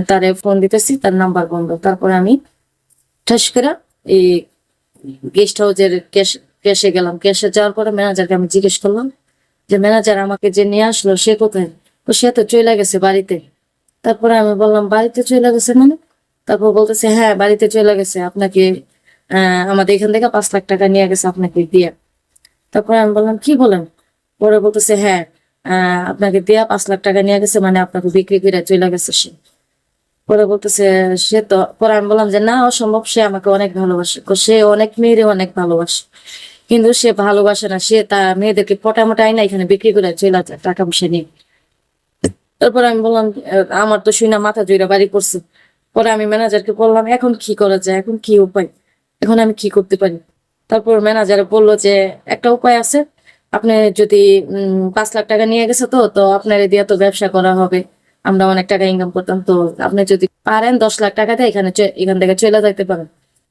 তারে ফোন দিতেছি, তার নাম্বার বন্ধ। তারপরে আমি ঠাস করে এই গেস্ট হাউসের ক্যাশে গেলাম। ক্যাশে যাওয়ার পরে ম্যানেজারকে আমি জিজ্ঞেস করলাম যে ম্যানেজার আমাকে যে নিয়ে আসলো সে কোথায়? সে তো চলে গেছে বাড়িতে। তারপরে আমি বললাম বাড়িতে চলে গেছে মানে? তারপর বলতেছে হ্যাঁ বাড়িতে চলে গেছে, আপনাকে আমাদের এখান থেকে 5 লাখ টাকা নিয়ে গেছে আপনাকে দিয়ে। তারপরে আমি বললাম কি বলেন? পরে বলতেছে হ্যাঁ আপনাকে দিয়া 5 লাখ টাকা নিয়ে গেছে, মানে আপনাকে বিক্রি করে চলে গেছে সে। পরে বলতেছে সে তো, পরে আমি বললাম যে না অসম্ভব, সে আমাকে অনেক ভালোবাসে, সে অনেক মেয়েরে অনেক ভালোবাসে, কিন্তু সে ভালোবাসে না, সে তার মেয়েদেরকে পটা মোটাই না এখানে বিক্রি করে চলে যায় টাকা পয়সা নিয়ে। তারপর আমি বললাম আমার তো শুই না মাথা জুইরা বাড়ি পড়ছে। পরে আমি ম্যানেজারকে বললাম এখন কি করা যায়, এখন কি উপায়, এখন আমি কি করতে পারি? তারপর ম্যানেজার বললো যে একটা উপায় আছে, আপনি যদি 5 লাখ টাকা নিয়ে গেছে তো তো আপনার দিয়ে তো ব্যবসা করা হবে, আমরা অনেক টাকা ইনকাম করতাম, তো আপনি যদি পারেন 10 লাখ টাকা দিয়ে এখান থেকে চলে যাইতে পারেন।